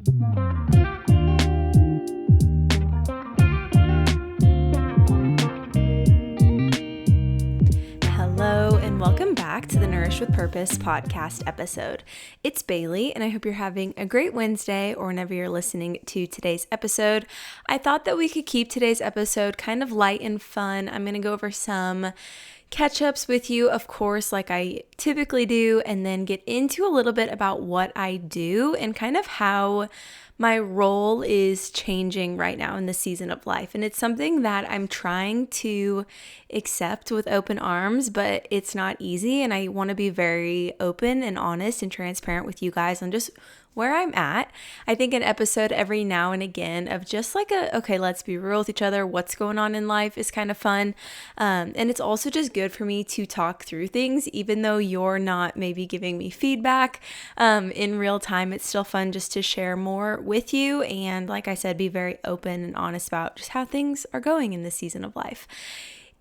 Hello, and welcome back to the Nourish with Purpose podcast episode. It's Bailey, and I hope you're having a great Wednesday or whenever you're listening to today's episode. I thought that we could keep today's episode kind of light and fun. I'm going to go over some catch-ups with you, of course, like I typically do, and then get into a little bit about what I do and kind of how my role is changing right now in this season of life. And it's something that I'm trying to accept with open arms, but it's not easy. And I want to be very open and honest and transparent with you guys on just where I'm at. I think an episode every now and again of just like okay, let's be real with each other. What's going on in life is kind of fun. And it's also just good for me to talk through things, even though you're not maybe giving me feedback in real time. It's still fun just to share more with you. And like I said, be very open and honest about just how things are going in this season of life.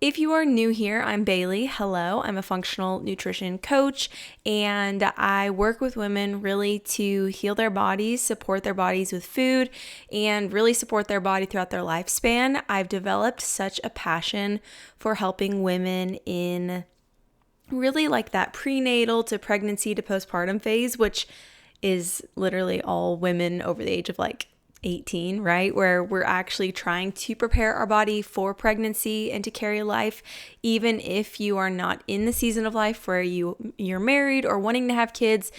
If you are new here, I'm Bailey. Hello, I'm a functional nutrition coach, and I work with women really to heal their bodies, support their bodies with food, and really support their body throughout their lifespan. I've developed such a passion for helping women in really like that prenatal to pregnancy to postpartum phase, which is literally all women over the age of like 18, right? Where we're actually trying to prepare our body for pregnancy and to carry life, even if you are not in the season of life where you're married or wanting to have kids.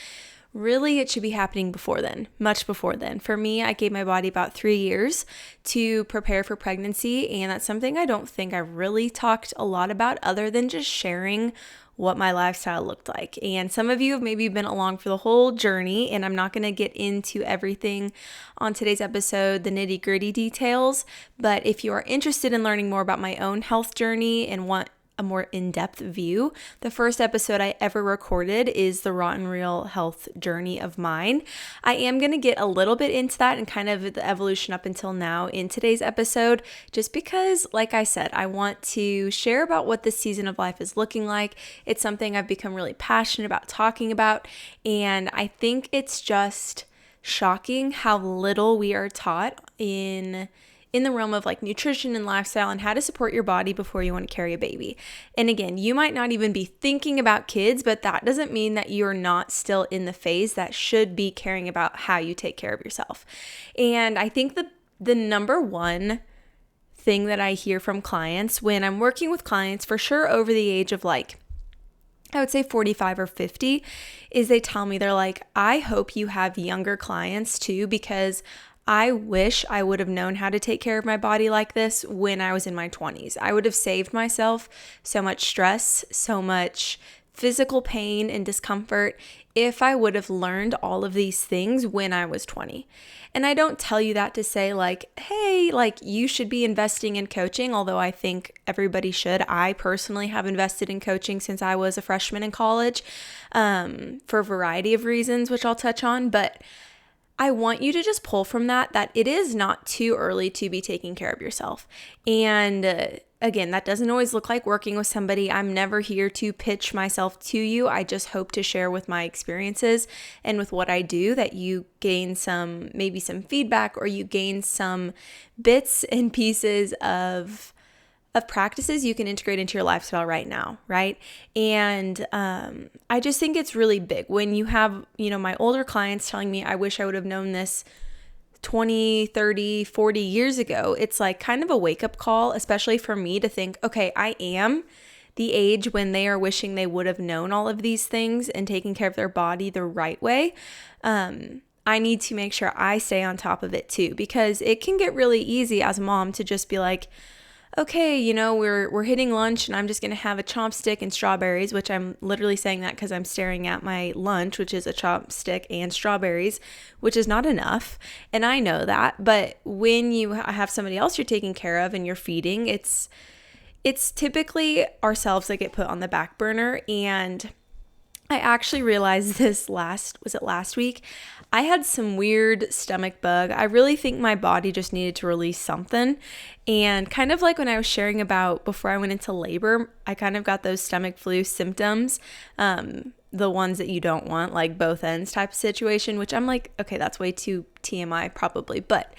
Really, it should be happening before then, much before then. For me, I gave my body about 3 years to prepare for pregnancy, and that's something I don't think I've really talked a lot about other than just sharing what my lifestyle looked like. And some of you have maybe been along for the whole journey, and I'm not going to get into everything on today's episode, the nitty-gritty details, but if you are interested in learning more about my own health journey and want a more in-depth view, the first episode I ever recorded is the raw and real health journey of mine. I am going to get a little bit into that and kind of the evolution up until now in today's episode, just because, like I said, I want to share about what this season of life is looking like. It's something I've become really passionate about talking about, and I think it's just shocking how little we are taught in the realm of like nutrition and lifestyle and how to support your body before you want to carry a baby. And again, you might not even be thinking about kids, but that doesn't mean that you're not still in the phase that should be caring about how you take care of yourself. And I think the number one thing that I hear from clients when I'm working with clients, for sure over the age of like, I would say 45 or 50, is they tell me, they're like, I hope you have younger clients too, because I wish I would have known how to take care of my body like this when I was in my 20s. I would have saved myself so much stress, so much physical pain and discomfort if I would have learned all of these things when I was 20. And I don't tell you that to say like, hey, like you should be investing in coaching, although I think everybody should. I personally have invested in coaching since I was a freshman in college for a variety of reasons, which I'll touch on, but I want you to just pull from that it is not too early to be taking care of yourself. And again, that doesn't always look like working with somebody. I'm never here to pitch myself to you. I just hope to share with my experiences and with what I do that you gain maybe some feedback, or you gain some bits and pieces of practices you can integrate into your lifestyle right now, right? And I just think it's really big when you have, my older clients telling me, I wish I would have known this 20, 30, 40 years ago. It's like kind of a wake-up call, especially for me to think, okay, I am the age when they are wishing they would have known all of these things and taken care of their body the right way. I need to make sure I stay on top of it too, because it can get really easy as a mom to just be like, okay, we're hitting lunch and I'm just going to have a chopstick and strawberries, which I'm literally saying that because I'm staring at my lunch, which is a chopstick and strawberries, which is not enough. And I know that. But when you have somebody else you're taking care of and you're feeding, it's typically ourselves that get put on the back burner. And I actually realized this last week? I had some weird stomach bug. I really think my body just needed to release something. And kind of like when I was sharing about before I went into labor, I kind of got those stomach flu symptoms. the ones that you don't want, like both ends type of situation, which I'm like, okay, that's way too TMI probably, but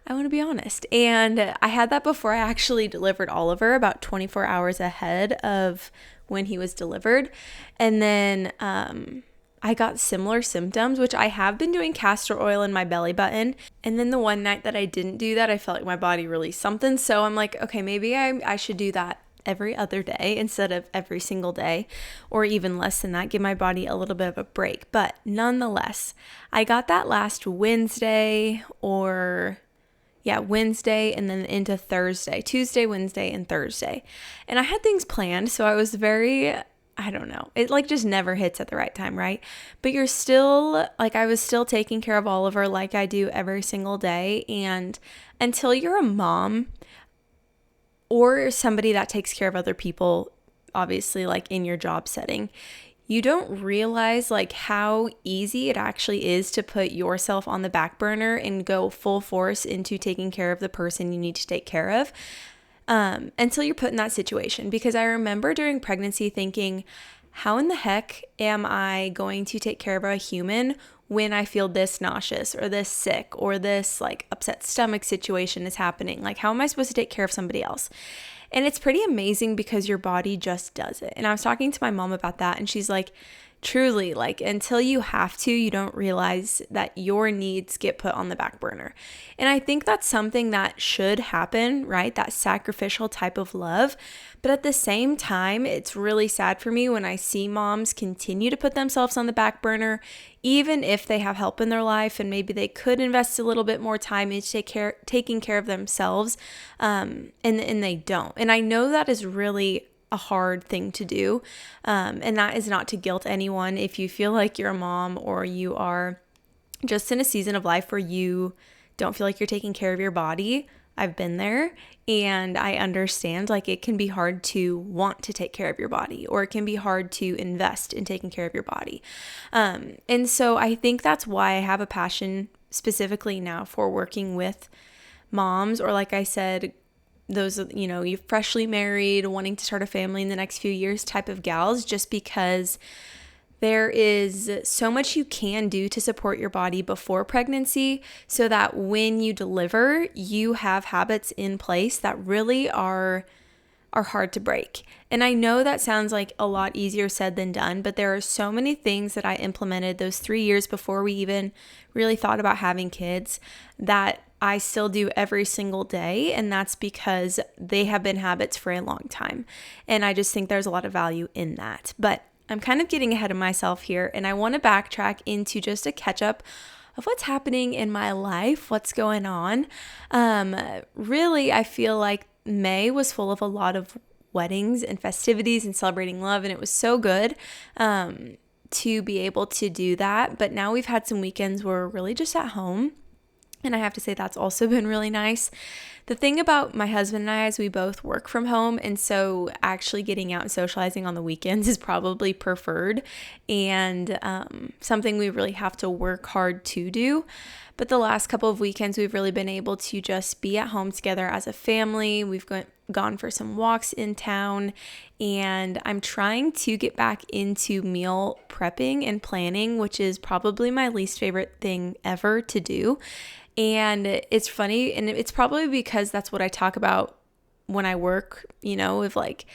I want to be honest. And I had that before I actually delivered Oliver, about 24 hours ahead of when he was delivered. And then I got similar symptoms, which I have been doing castor oil in my belly button. And then the one night that I didn't do that, I felt like my body released something. So I'm like, okay, maybe I should do that every other day instead of every single day, or even less than that, give my body a little bit of a break. But nonetheless, I got that last Wednesday Wednesday and then into Thursday, Tuesday, Wednesday, and Thursday. And I had things planned, so I was I don't know, it like just never hits at the right time, right? But you're still, like, I was still taking care of Oliver like I do every single day. And until you're a mom or somebody that takes care of other people, obviously, like in your job setting, you don't realize like how easy it actually is to put yourself on the back burner and go full force into taking care of the person you need to take care of until you're put in that situation. Because I remember during pregnancy thinking, how in the heck am I going to take care of a human when I feel this nauseous or this sick or this like upset stomach situation is happening? Like, how am I supposed to take care of somebody else? And it's pretty amazing because your body just does it. And I was talking to my mom about that, and she's like, truly, like, until you have to, you don't realize that your needs get put on the back burner. And I think that's something that should happen, right? That sacrificial type of love. But at the same time, it's really sad for me when I see moms continue to put themselves on the back burner, even if they have help in their life and maybe they could invest a little bit more time into taking care of themselves, and they don't. And I know that is really a hard thing to do. And that is not to guilt anyone. If you feel like you're a mom or you are just in a season of life where you don't feel like you're taking care of your body, I've been there, and I understand like it can be hard to want to take care of your body, or it can be hard to invest in taking care of your body. And so I think that's why I have a passion specifically now for working with moms, or like I said, those, you know, you're freshly married, wanting to start a family in the next few years type of gals, just because there is so much you can do to support your body before pregnancy so that when you deliver, you have habits in place that really are hard to break. And I know that sounds like a lot easier said than done, but there are so many things that I implemented those 3 years before we even really thought about having kids that I still do every single day. And that's because they have been habits for a long time. And I just think there's a lot of value in that. But I'm kind of getting ahead of myself here, and I want to backtrack into just a catch up of what's happening in my life, what's going on. Really, I feel like May was full of a lot of weddings and festivities and celebrating love, and it was so good to be able to do that. But now we've had some weekends where we're really just at home, and I have to say that's also been really nice. The thing about my husband and I is we both work from home, and so actually getting out and socializing on the weekends is probably preferred, and something we really have to work hard to do. But the last couple of weekends, we've really been able to just be at home together as a family. We've gone for some walks in town, and I'm trying to get back into meal prepping and planning, which is probably my least favorite thing ever to do. And it's funny, and it's probably because that's what I talk about when I work, you know, of like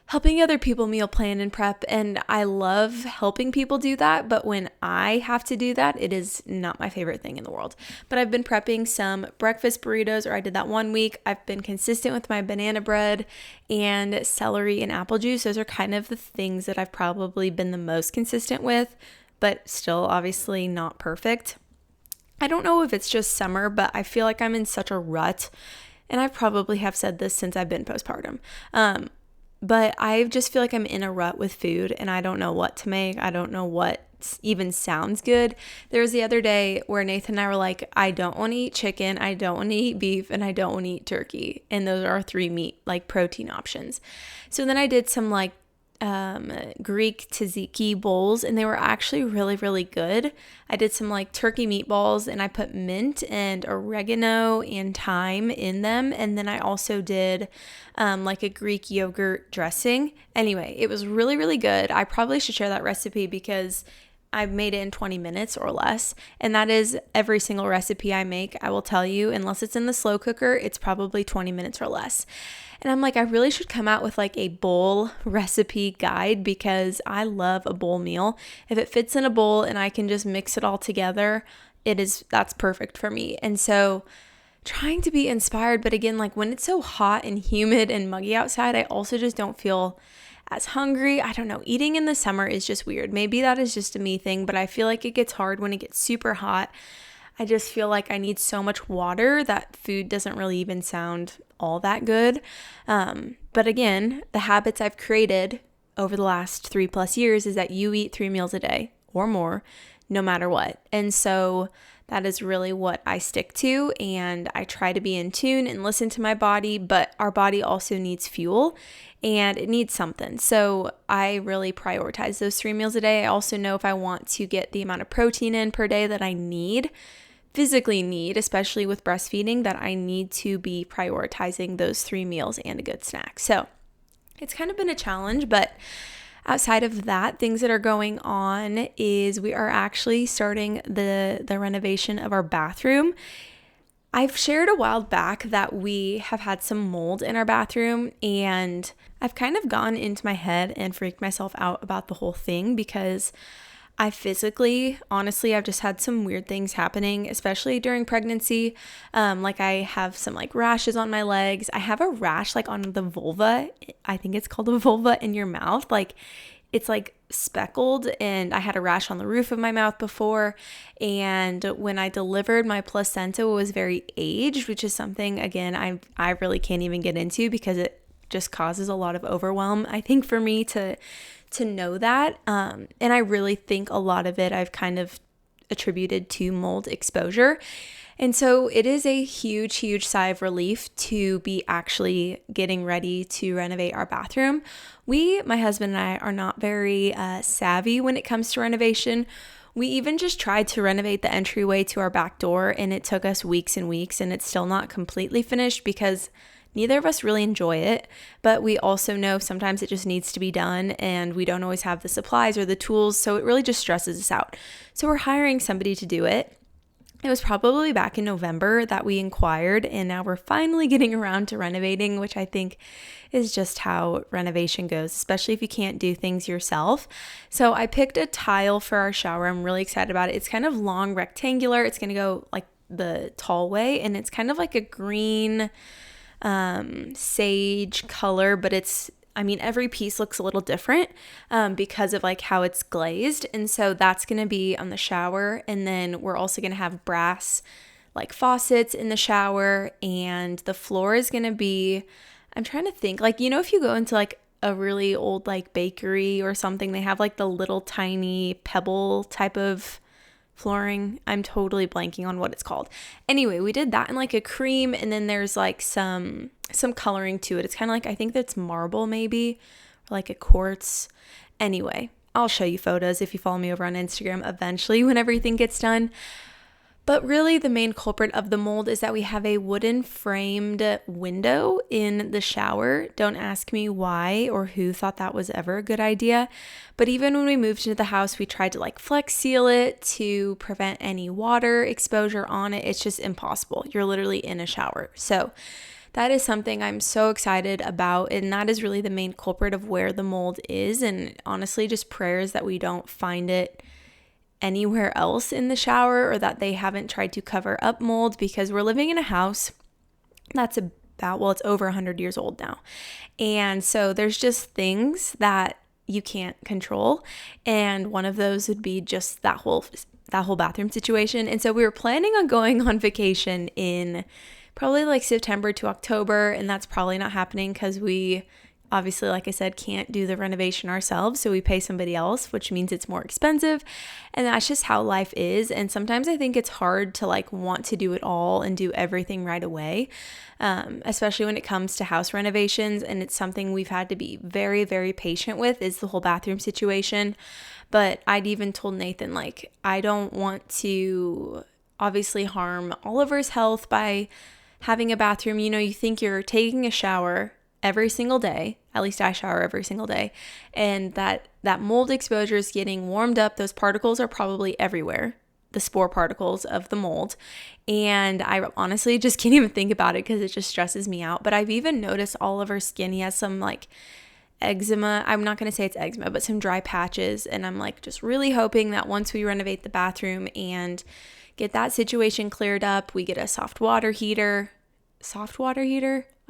helping other people meal plan and prep. And I love helping people do that. But when I have to do that, it is not my favorite thing in the world. But I've been prepping some breakfast burritos, or I did that one week. I've been consistent with my banana bread and celery and apple juice. Those are kind of the things that I've probably been the most consistent with, but still obviously not perfect. I don't know if it's just summer, but I feel like I'm in such a rut, and I probably have said this since I've been postpartum. But I just feel like I'm in a rut with food, and I don't know what to make. I don't know what even sounds good. There was the other day where Nathan and I were like, I don't want to eat chicken, I don't want to eat beef, and I don't want to eat turkey. And those are our 3 meat, like protein options. So then I did some like Greek tzatziki bowls, and they were actually really, really good. I did some like turkey meatballs, and I put mint and oregano and thyme in them, and then I also did like a Greek yogurt dressing. Anyway, it was really, really good. I probably should share that recipe because I made it in 20 minutes or less, and that is every single recipe I make. I will tell you, unless it's in the slow cooker, it's probably 20 minutes or less. And I'm like, I really should come out with like a bowl recipe guide because I love a bowl meal. If it fits in a bowl and I can just mix it all together, that's perfect for me. And so trying to be inspired, but again, like when it's so hot and humid and muggy outside, I also just don't feel as hungry. I don't know. Eating in the summer is just weird. Maybe that is just a me thing, but I feel like it gets hard when it gets super hot. I just feel like I need so much water that food doesn't really even sound all that good. But again, the habits I've created over the last 3+ years is that you eat 3 meals a day or more, no matter what. And so that is really what I stick to, and I try to be in tune and listen to my body, but our body also needs fuel and it needs something. So I really prioritize those 3 meals a day. I also know if I want to get the amount of protein in per day that I physically need, especially with breastfeeding, that I need to be prioritizing those 3 meals and a good snack. So it's kind of been a challenge, but outside of that, things that are going on is we are actually starting the renovation of our bathroom. I've shared a while back that we have had some mold in our bathroom, and I've kind of gone into my head and freaked myself out about the whole thing because honestly, I've just had some weird things happening, especially during pregnancy. Like I have some like rashes on my legs. I have a rash like on the vulva. I think it's called a vulva in your mouth. Like it's like speckled, and I had a rash on the roof of my mouth before. And when I delivered, my placenta was very aged, which is something, again, I really can't even get into because it just causes a lot of overwhelm, I think, for me to know that. And I really think a lot of it I've kind of attributed to mold exposure. And so it is a huge, huge sigh of relief to be actually getting ready to renovate our bathroom. My husband and I are not very savvy when it comes to renovation. We even just tried to renovate the entryway to our back door, and it took us weeks and weeks, and it's still not completely finished because neither of us really enjoy it, but we also know sometimes it just needs to be done, and we don't always have the supplies or the tools, so it really just stresses us out. So we're hiring somebody to do it. It was probably back in November that we inquired, and now we're finally getting around to renovating, which I think is just how renovation goes, especially if you can't do things yourself. So I picked a tile for our shower. I'm really excited about it. It's kind of long, rectangular. It's going to go like the tall way, and it's kind of like a green sage color, but every piece looks a little different because of like how it's glazed. And so that's going to be on the shower. And then we're also going to have brass like faucets in the shower, and the floor is going to be, I'm trying to think, like, if you go into like a really old like bakery or something, they have like the little tiny pebble type of flooring. I'm totally blanking on what it's called. Anyway, we did that in like a cream, and then there's like some coloring to it. It's kind of like, I think that's marble maybe, or like a quartz. Anyway, I'll show you photos if you follow me over on Instagram eventually when everything gets done. But really the main culprit of the mold is that we have a wooden framed window in the shower. Don't ask me why or who thought that was ever a good idea. But even when we moved into the house, we tried to like flex seal it to prevent any water exposure on it. It's just impossible. You're literally in a shower. So that is something I'm so excited about, and that is really the main culprit of where the mold is. And honestly, just prayers that we don't find it anywhere else in the shower, or that they haven't tried to cover up mold, because we're living in a house that's it's over 100 years old now. And so there's just things that you can't control. And one of those would be just that whole bathroom situation. And so we were planning on going on vacation in probably like September to October, and that's probably not happening because we obviously, like I said, can't do the renovation ourselves, so we pay somebody else, which means it's more expensive. And that's just how life is. And sometimes I think it's hard to like want to do it all and do everything right away, especially when it comes to house renovations. And it's something we've had to be very, very patient with, is the whole bathroom situation. But I'd even told Nathan, like, I don't want to obviously harm Oliver's health by having a bathroom. You know, you think you're taking a shower every single day, at least I shower every single day, and that mold exposure is getting warmed up. Those particles are probably everywhere, the spore particles of the mold, and I honestly just can't even think about it because it just stresses me out. But I've even noticed Oliver's skin, he has some like eczema. I'm not going to say it's eczema, but some dry patches, and I'm like just really hoping that once we renovate the bathroom and get that situation cleared up, we get a soft water heater.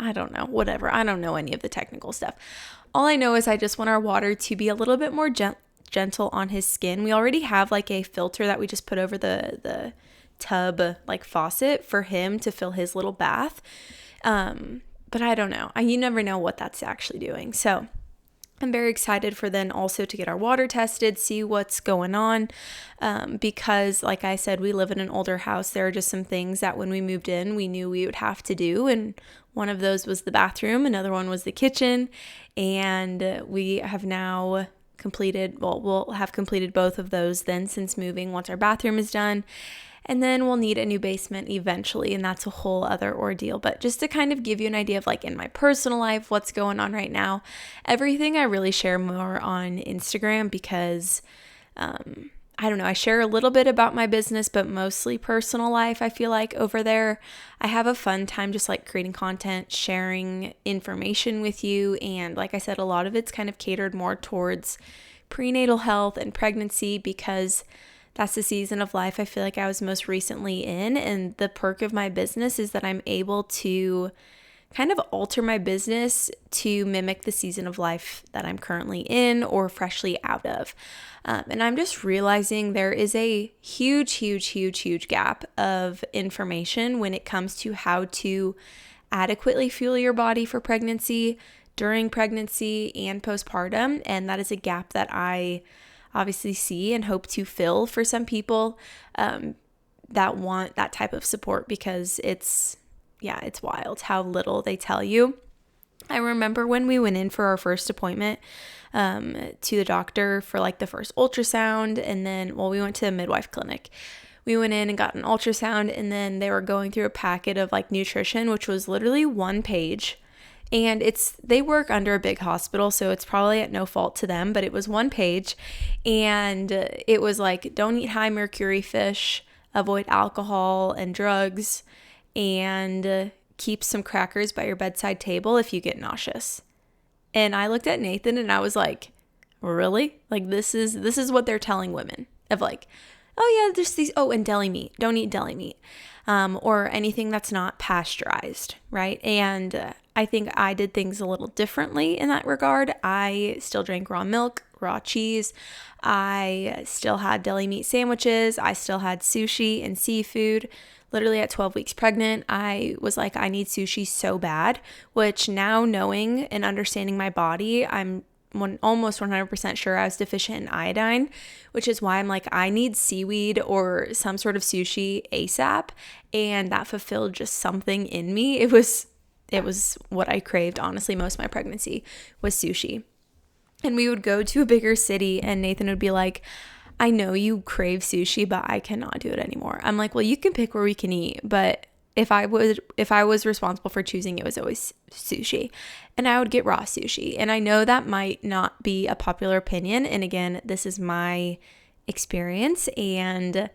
I don't know, whatever. I don't know any of the technical stuff. All I know is I just want our water to be a little bit more gentle on his skin. We already have like a filter that we just put over the tub like faucet for him to fill his little bath. But I don't know. You never know what that's actually doing. So I'm very excited for then also to get our water tested, see what's going on, because like I said, we live in an older house. There are just some things that when we moved in, we knew we would have to do, and one of those was the bathroom, another one was the kitchen, and we have now we'll have completed both of those then since moving once our bathroom is done. And then we'll need a new basement eventually, and that's a whole other ordeal. But just to kind of give you an idea of like in my personal life, what's going on right now, everything I really share more on Instagram because, I don't know, I share a little bit about my business, but mostly personal life. I feel like over there, I have a fun time just like creating content, sharing information with you. And like I said, a lot of it's kind of catered more towards prenatal health and pregnancy because that's the season of life I feel like I was most recently in. And the perk of my business is that I'm able to kind of alter my business to mimic the season of life that I'm currently in or freshly out of. And I'm just realizing there is a huge gap of information when it comes to how to adequately fuel your body for pregnancy, during pregnancy, and postpartum. And that is a gap that I obviously see and hope to fill for some people that want that type of support because it's wild how little they tell you. I remember when we went in for our first appointment to the doctor for like the first ultrasound, and then, we went to a midwife clinic. We went in and got an ultrasound, and then they were going through a packet of like nutrition, which was literally one page. And they work under a big hospital, so it's probably at no fault to them, but it was one page. And it was like, don't eat high mercury fish, avoid alcohol and drugs, and keep some crackers by your bedside table if you get nauseous. And I looked at Nathan and I was like, really? Like this is what they're telling women of like, oh yeah, there's these, and deli meat, don't eat deli meat, or anything that's not pasteurized, right? And I think I did things a little differently in that regard. I still drank raw milk, raw cheese. I still had deli meat sandwiches. I still had sushi and seafood. Literally at 12 weeks pregnant, I was like, I need sushi so bad, which now knowing and understanding my body, I'm almost 100% sure I was deficient in iodine, which is why I'm like, I need seaweed or some sort of sushi ASAP. And that fulfilled just something in me. It was what I craved, honestly, most of my pregnancy was sushi. And we would go to a bigger city and Nathan would be like, I know you crave sushi, but I cannot do it anymore. I'm like, well, you can pick where we can eat, but if I was responsible for choosing, it was always sushi. And I would get raw sushi. And I know that might not be a popular opinion. And again, this is my experience, and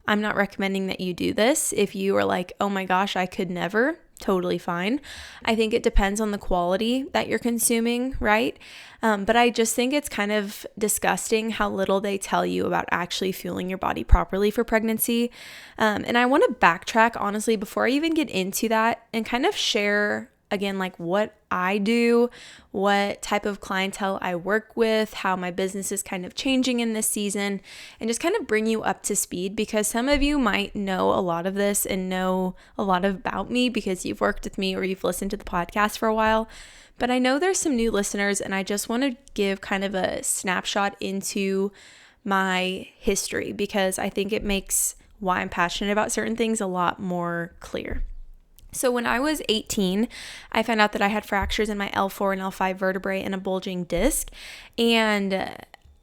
I'm not recommending that you do this. If you are like, oh my gosh, I could never, totally fine. I think it depends on the quality that you're consuming, right? But I just think it's kind of disgusting how little they tell you about actually fueling your body properly for pregnancy. And I want to backtrack, honestly, before I even get into that and kind of share, again, like what I do, what type of clientele I work with, how my business is kind of changing in this season, and just kind of bring you up to speed because some of you might know a lot of this and know a lot about me because you've worked with me or you've listened to the podcast for a while. But I know there's some new listeners, and I just want to give kind of a snapshot into my history because I think it makes why I'm passionate about certain things a lot more clear. So when I was 18, I found out that I had fractures in my L4 and L5 vertebrae and a bulging disc. And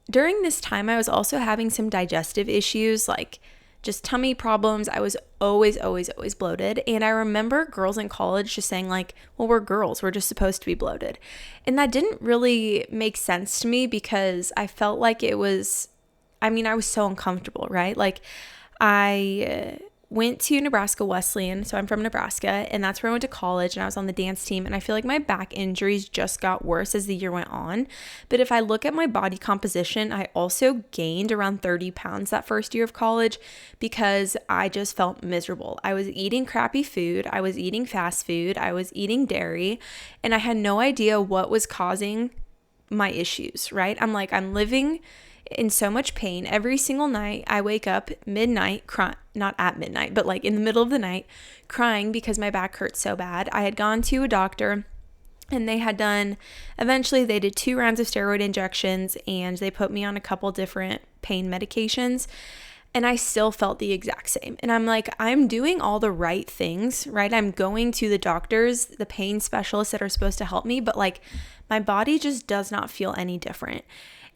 during this time, I was also having some digestive issues, like just tummy problems. I was always bloated. And I remember girls in college just saying like, well, we're girls, we're just supposed to be bloated. And that didn't really make sense to me because I felt like I was so uncomfortable, right? Like I went to Nebraska Wesleyan, so I'm from Nebraska, and that's where I went to college, and I was on the dance team, and I feel like my back injuries just got worse as the year went on. But if I look at my body composition, I also gained around 30 pounds that first year of college because I just felt miserable. I was eating crappy food, I was eating fast food, I was eating dairy, and I had no idea what was causing my issues, right? I'm living in so much pain. Every single night I wake up midnight, not at midnight, but like in the middle of the night, crying because my back hurts so bad. I had gone to a doctor and eventually they did 2 rounds of steroid injections and they put me on a couple different pain medications. And I still felt the exact same. And I'm like, I'm doing all the right things, right? I'm going to the doctors, the pain specialists that are supposed to help me, but like my body just does not feel any different.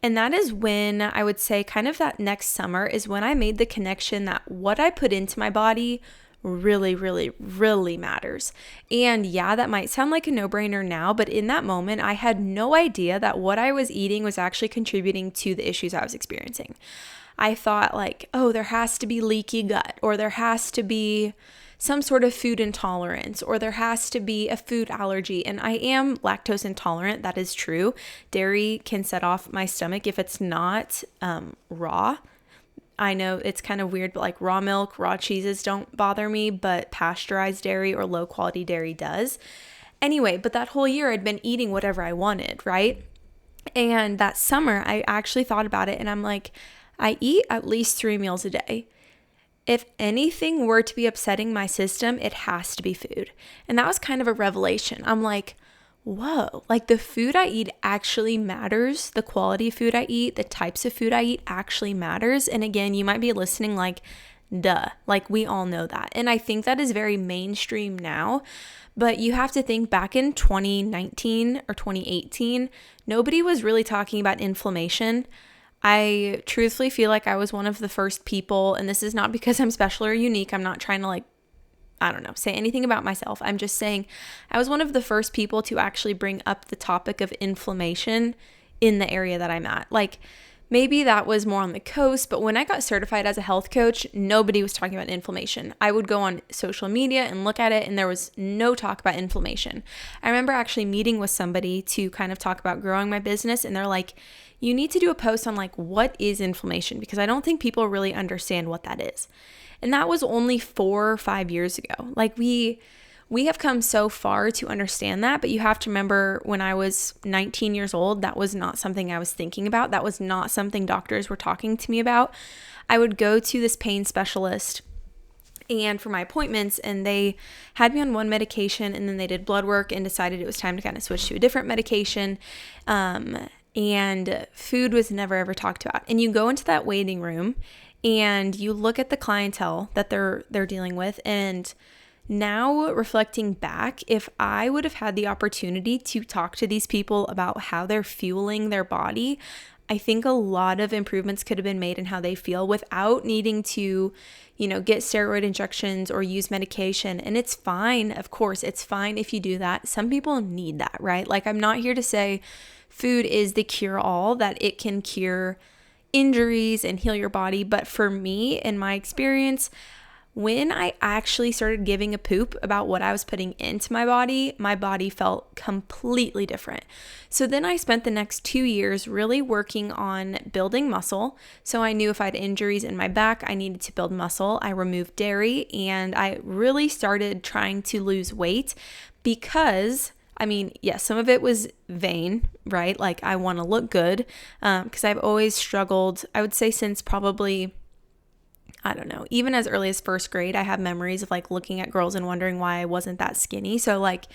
And that is when I would say kind of that next summer is when I made the connection that what I put into my body really, really, really matters. And yeah, that might sound like a no-brainer now, but in that moment, I had no idea that what I was eating was actually contributing to the issues I was experiencing. I thought like, oh, there has to be leaky gut, or there has to be some sort of food intolerance, or there has to be a food allergy. And I am lactose intolerant. That is true. Dairy can set off my stomach if it's not raw. I know it's kind of weird, but like raw milk, raw cheeses don't bother me, but pasteurized dairy or low quality dairy does. Anyway, but that whole year I'd been eating whatever I wanted, right? And that summer I actually thought about it and I'm like, I eat at least 3 meals a day. If anything were to be upsetting my system, it has to be food. And that was kind of a revelation. I'm like, whoa, like the food I eat actually matters. The quality of food I eat, the types of food I eat actually matters. And again, you might be listening like, duh, like we all know that. And I think that is very mainstream now. But you have to think back in 2019 or 2018, nobody was really talking about inflammation. I truthfully feel like I was one of the first people, and this is not because I'm special or unique. I'm not trying to say anything about myself. I'm just saying I was one of the first people to actually bring up the topic of inflammation in the area that I'm at. Like maybe that was more on the coast, but when I got certified as a health coach, nobody was talking about inflammation. I would go on social media and look at it and there was no talk about inflammation. I remember actually meeting with somebody to kind of talk about growing my business and they're like, you need to do a post on like, what is inflammation? Because I don't think people really understand what that is. And that was only 4 or 5 years ago. Like we have come so far to understand that, but you have to remember when I was 19 years old, that was not something I was thinking about. That was not something doctors were talking to me about. I would go to this pain specialist and for my appointments, and they had me on one medication and then they did blood work and decided it was time to kind of switch to a different medication. And food was never ever talked about. And you go into that waiting room and you look at the clientele that they're dealing with. And now reflecting back, if I would have had the opportunity to talk to these people about how they're fueling their body, I think a lot of improvements could have been made in how they feel without needing to, get steroid injections or use medication. And it's fine. Of course, it's fine if you do that. Some people need that, right? Like I'm not here to say food is the cure-all, that it can cure injuries and heal your body. But for me, in my experience, when I actually started giving a poop about what I was putting into my body felt completely different. So then I spent the next 2 years really working on building muscle. So I knew if I had injuries in my back, I needed to build muscle. I removed dairy and I really started trying to lose weight because yes, some of it was vain, right? Like I want to look good because I've always struggled, I would say since probably, I don't know, even as early as first grade, I have memories of like looking at girls and wondering why I wasn't that skinny. So like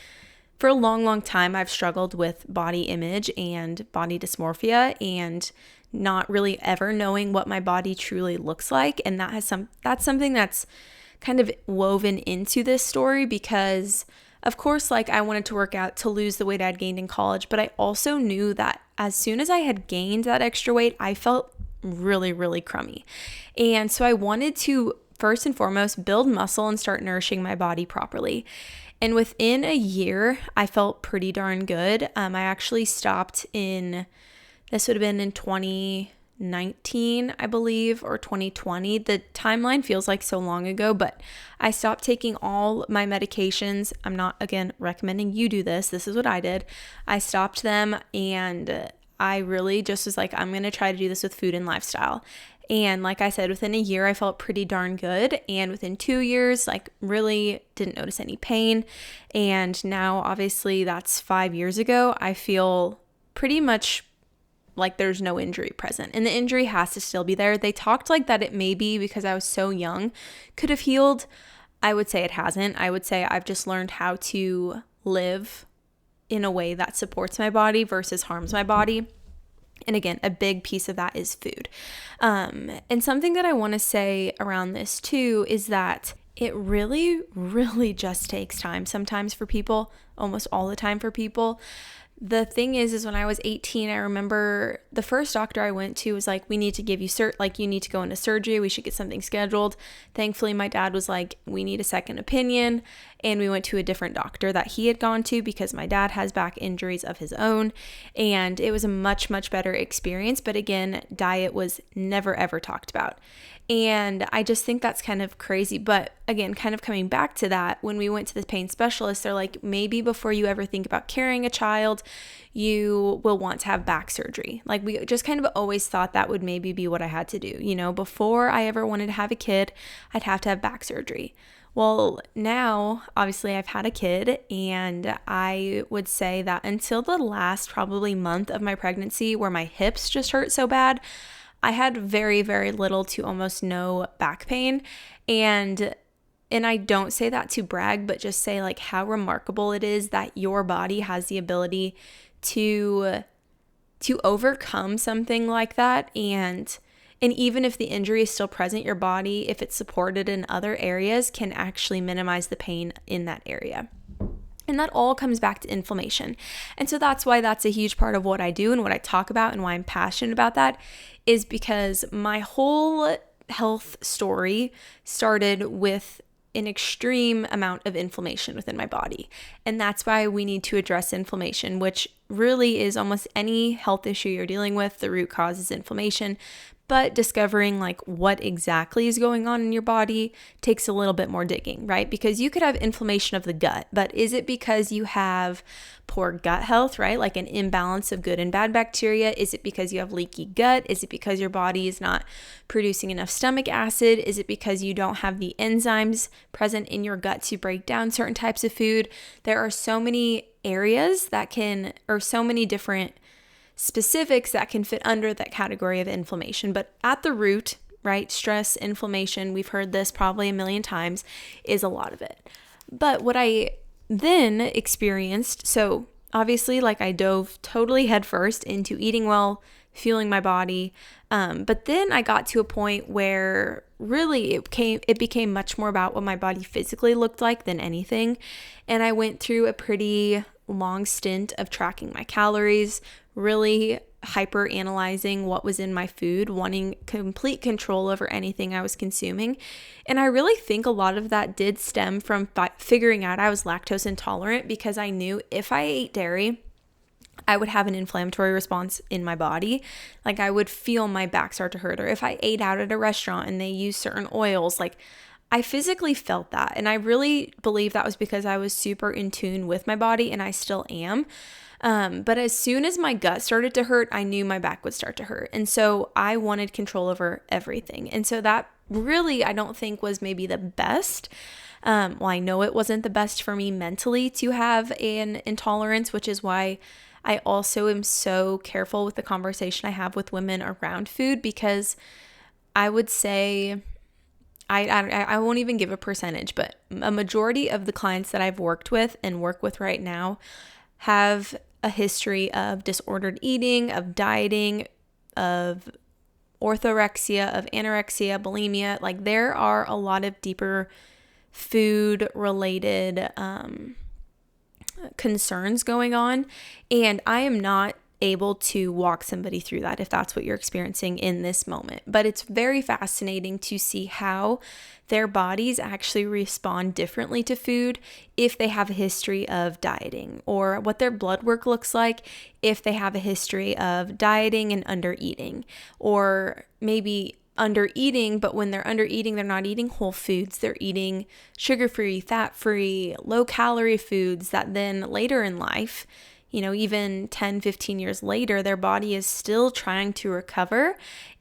For a long, long time, I've struggled with body image and body dysmorphia and not really ever knowing what my body truly looks like. And that's something that's kind of woven into this story because, of course, like I wanted to work out to lose the weight I'd gained in college, but I also knew that as soon as I had gained that extra weight, I felt really, really crummy. And so I wanted to first and foremost build muscle and start nourishing my body properly. And within a year, I felt pretty darn good. I actually stopped this would have been in 2019, I believe, or 2020. The timeline feels like so long ago, but I stopped taking all my medications. I'm not, again, recommending you do this. This is what I did. I stopped them and I really just was like, I'm going to try to do this with food and lifestyle. And like I said, within a year, I felt pretty darn good. And within 2 years, like really didn't notice any pain. And now, obviously, that's 5 years ago. I feel pretty much like there's no injury present. And the injury has to still be there. They talked like that it may be because I was so young could have healed. I would say it hasn't. I would say I've just learned how to live in a way that supports my body versus harms my body. And again, a big piece of that is food. And something that I want to say around this too is that it really, really just takes time sometimes for people, almost all the time for people. The thing is when I was 18, I remember the first doctor I went to was like, we need to give you you need to go into surgery. We should get something scheduled. Thankfully, my dad was like, we need a second opinion. And we went to a different doctor that he had gone to because my dad has back injuries of his own. And it was a much, much better experience. But again, diet was never, ever talked about. And I just think that's kind of crazy. But again, kind of coming back to that, when we went to the pain specialist, they're like, maybe before you ever think about carrying a child, you will want to have back surgery. Like we just kind of always thought that would maybe be what I had to do. You know, before I ever wanted to have a kid, I'd have to have back surgery. Well, now, obviously, I've had a kid, and I would say that until the last probably month of my pregnancy where my hips just hurt so bad, I had very, very little to almost no back pain. And I don't say that to brag, but just say like how remarkable it is that your body has the ability to overcome something like that. And even if the injury is still present, your body, if it's supported in other areas, can actually minimize the pain in that area. And that all comes back to inflammation. And so that's why that's a huge part of what I do and what I talk about and why I'm passionate about that is because my whole health story started with an extreme amount of inflammation within my body. And that's why we need to address inflammation, which really is almost any health issue you're dealing with. The root cause is inflammation. But discovering like what exactly is going on in your body takes a little bit more digging, right? Because you could have inflammation of the gut, but is it because you have poor gut health, right? Like an imbalance of good and bad bacteria? Is it because you have leaky gut? Is it because your body is not producing enough stomach acid? Is it because you don't have the enzymes present in your gut to break down certain types of food? There are so many areas or so many different specifics that can fit under that category of inflammation. But at the root, right, stress, inflammation, we've heard this probably a million times, is a lot of it. But what I then experienced, so obviously like I dove totally headfirst into eating well, fueling my body. But then I got to a point where really it became much more about what my body physically looked like than anything. And I went through a pretty long stint of tracking my calories, really hyper analyzing what was in my food, wanting complete control over anything I was consuming. And I really think a lot of that did stem from figuring out I was lactose intolerant because I knew if I ate dairy, I would have an inflammatory response in my body. Like I would feel my back start to hurt. Or if I ate out at a restaurant and they used certain oils, like I physically felt that. And I really believe that was because I was super in tune with my body, and I still am. But as soon as my gut started to hurt, I knew my back would start to hurt. And so I wanted control over everything. And so that really, I don't think was maybe the best. Well, I know it wasn't the best for me mentally to have an intolerance, which is why I also am so careful with the conversation I have with women around food, because I would say I won't even give a percentage, but a majority of the clients that I've worked with and work with right now have a history of disordered eating, of dieting, of orthorexia, of anorexia, bulimia. Like there are a lot of deeper food related concerns going on, and I am not able to walk somebody through that if that's what you're experiencing in this moment. But it's very fascinating to see how their bodies actually respond differently to food if they have a history of dieting, or what their blood work looks like if they have a history of dieting and under eating, or maybe under eating, but when they're under eating, they're not eating whole foods. They're eating sugar-free, fat-free, low-calorie foods that then later in life, even 10, 15 years later, their body is still trying to recover.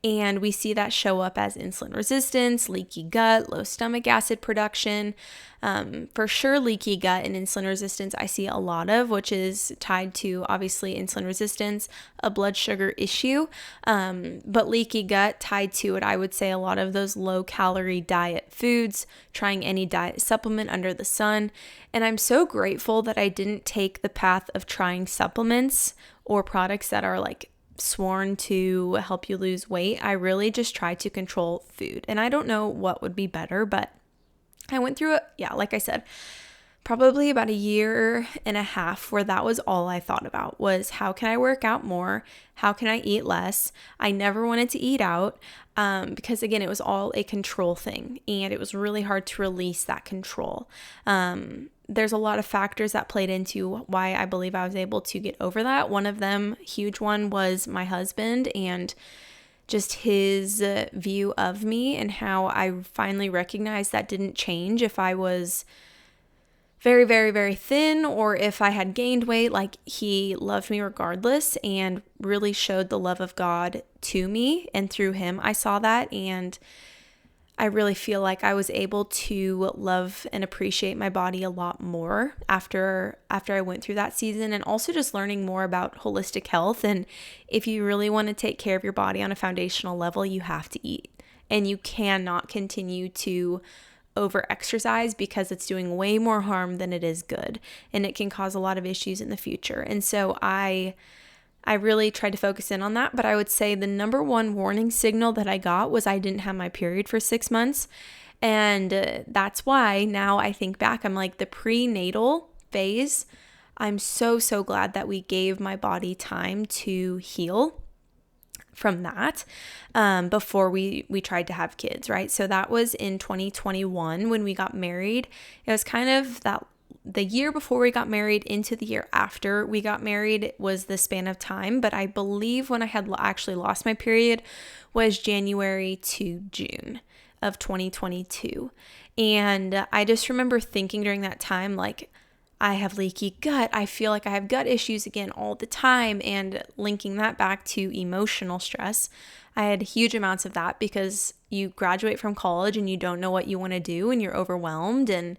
And we see that show up as insulin resistance, leaky gut, low stomach acid production. For sure, leaky gut and insulin resistance I see a lot of, which is tied to obviously insulin resistance, a blood sugar issue. But leaky gut tied to it, I would say a lot of those low calorie diet foods, trying any diet supplement under the sun. And I'm so grateful that I didn't take the path of trying supplements or products that are like sworn to help you lose weight. I really just tried to control food. And I don't know what would be better, but I went through it, like I said, probably about a year and a half where that was all I thought about was how can I work out more? How can I eat less? I never wanted to eat out because again, it was all a control thing and it was really hard to release that control. There's a lot of factors that played into why I believe I was able to get over that. One of them, huge one, was my husband and just his view of me and how I finally recognized that didn't change if I was very, very, very thin or if I had gained weight. Like he loved me regardless and really showed the love of God to me, and through him I saw that, and I really feel like I was able to love and appreciate my body a lot more after I went through that season, and also just learning more about holistic health. And if you really want to take care of your body on a foundational level, you have to eat, and you cannot continue to over exercise because it's doing way more harm than it is good, and it can cause a lot of issues in the future. And so I really tried to focus in on that, but I would say the number one warning signal that I got was I didn't have my period for 6 months. And that's why now I think back, I'm like, the prenatal phase, I'm so, so glad that we gave my body time to heal from that before we tried to have kids, right? So that was in 2021 when we got married. It was kind of that the year before we got married into the year after we got married was the span of time, but I believe when I had actually lost my period was January to June of 2022. And I just remember thinking during that time, like, I have leaky gut. I feel like I have gut issues again all the time, and linking that back to emotional stress. I had huge amounts of that because you graduate from college and you don't know what you want to do and you're overwhelmed, and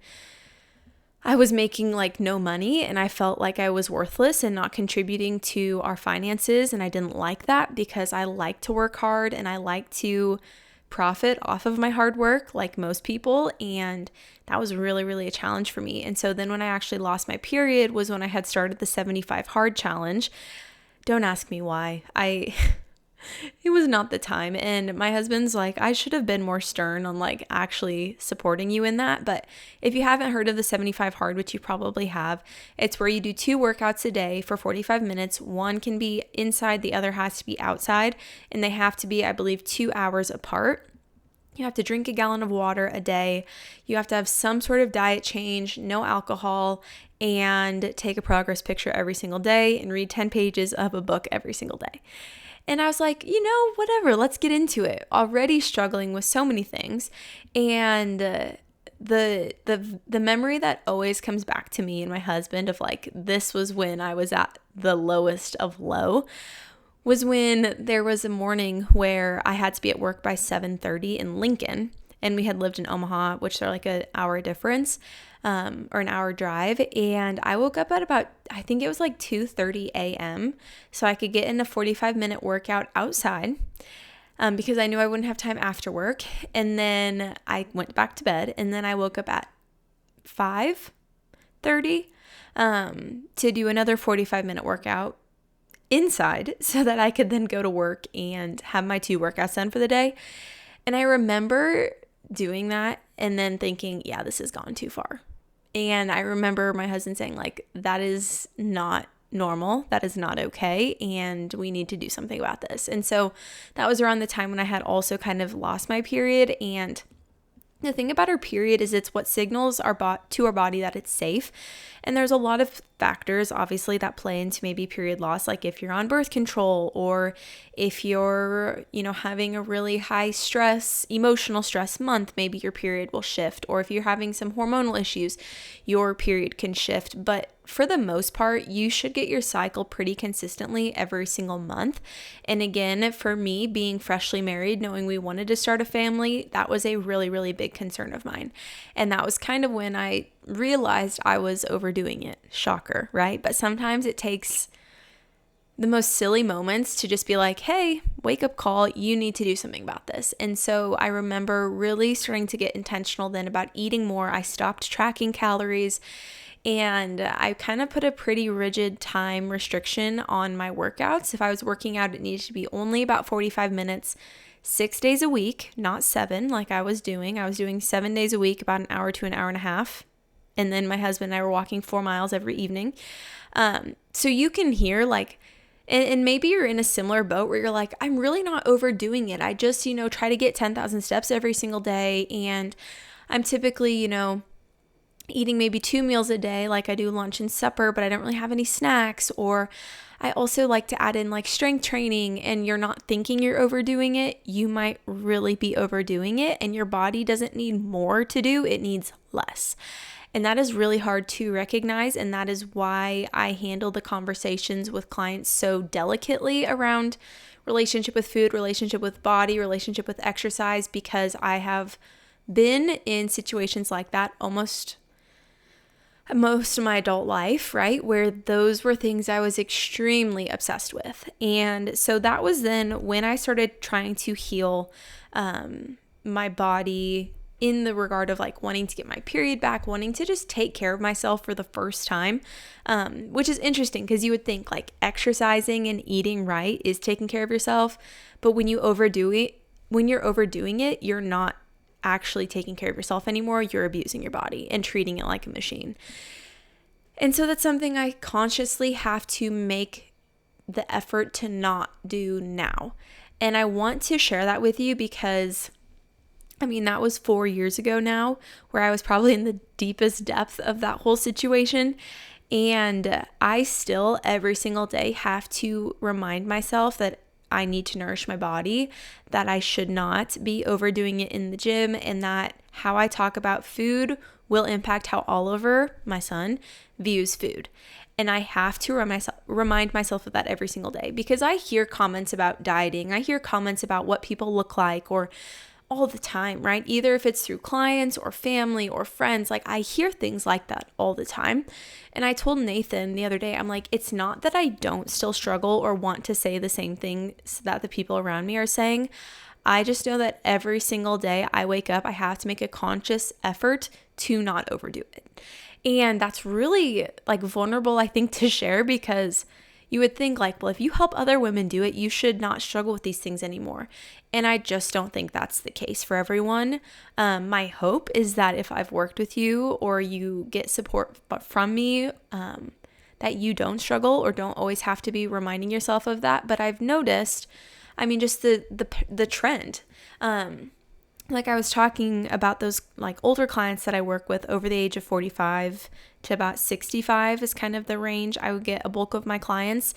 I was making like no money and I felt like I was worthless and not contributing to our finances, and I didn't like that because I like to work hard and I like to profit off of my hard work like most people, and that was really, really a challenge for me. And so then when I actually lost my period was when I had started the 75 hard challenge. Don't ask me why. It was not the time. And my husband's like, I should have been more stern on like actually supporting you in that. But if you haven't heard of the 75 hard, which you probably have, it's where you do 2 workouts a day for 45 minutes. One can be inside, the other has to be outside, and they have to be, I believe, 2 hours apart. You have to drink a gallon of water a day. You have to have some sort of diet change, no alcohol, and take a progress picture every single day and read 10 pages of a book every single day. And I was like, whatever, let's get into it. Already struggling with so many things. And the memory that always comes back to me and my husband of like, this was when I was at the lowest of low, was when there was a morning where I had to be at work by 7:30 in Lincoln. And we had lived in Omaha, which they're like an hour difference, or an hour drive. And I woke up at about, I think it was like 2:30 a.m. so I could get in a 45-minute workout outside. because I knew I wouldn't have time after work. And then I went back to bed, and then I woke up at 5:30 to do another 45-minute workout inside so that I could then go to work and have my 2 workouts done for the day. And I remember doing that and then thinking, yeah, this has gone too far. And I remember my husband saying, like, that is not normal. That is not okay. And we need to do something about this. And so that was around the time when I had also kind of lost my period. And the thing about our period is it's what signals to our body that it's safe. And there's a lot of factors, obviously, that play into maybe period loss, like if you're on birth control, or if you're, having a really high stress, emotional stress month, maybe your period will shift. Or if you're having some hormonal issues, your period can shift. But for the most part, you should get your cycle pretty consistently every single month. And again, for me, being freshly married, knowing we wanted to start a family, that was a really, really big concern of mine. And that was kind of when I realized I was overdoing it. Shocker, right? But sometimes it takes the most silly moments to just be like, hey, wake up call, you need to do something about this. And so I remember really starting to get intentional then about eating more. I stopped tracking calories, and I kind of put a pretty rigid time restriction on my workouts. If I was working out, it needed to be only about 45 minutes, 6 days a week, not 7 like I was doing. I was doing 7 days a week, about an hour to an hour and a half. And then my husband and I were walking 4 miles every evening. So you can hear and maybe you're in a similar boat where you're like, I'm really not overdoing it. I just, try to get 10,000 steps every single day. And I'm typically, eating maybe 2 meals a day, like I do lunch and supper, but I don't really have any snacks. Or I also like to add in strength training, and you're not thinking you're overdoing it. You might really be overdoing it, and your body doesn't need more to do. It needs less. And that is really hard to recognize. And that is why I handle the conversations with clients so delicately around relationship with food, relationship with body, relationship with exercise, because I have been in situations like that almost most of my adult life, right? Where those were things I was extremely obsessed with. And so that was then when I started trying to heal my body in the regard of wanting to get my period back, wanting to just take care of myself for the first time, which is interesting because you would think exercising and eating right is taking care of yourself. But when you're overdoing it, you're not actually taking care of yourself anymore. You're abusing your body and treating it like a machine. And so that's something I consciously have to make the effort to not do now. And I want to share that with you because that was 4 years ago now, where I was probably in the deepest depth of that whole situation. And I still every single day have to remind myself that I need to nourish my body, that I should not be overdoing it in the gym, and that how I talk about food will impact how Oliver, my son, views food. And I have to remind myself of that every single day, because I hear comments about dieting. I hear comments about what people look like, or all the time, right? Either if it's through clients or family or friends, I hear things like that all the time. And I told Nathan the other day, I'm like, it's not that I don't still struggle or want to say the same things that the people around me are saying. I just know that every single day I wake up, I have to make a conscious effort to not overdo it. And that's really vulnerable, I think, to share, because you would think well, if you help other women do it, you should not struggle with these things anymore. And I just don't think that's the case for everyone. My hope is that if I've worked with you or you get support from me, that you don't struggle or don't always have to be reminding yourself of that. But I've noticed, just the trend. I was talking about those older clients that I work with over the age of 45 to about 65 is kind of the range I would get a bulk of my clients.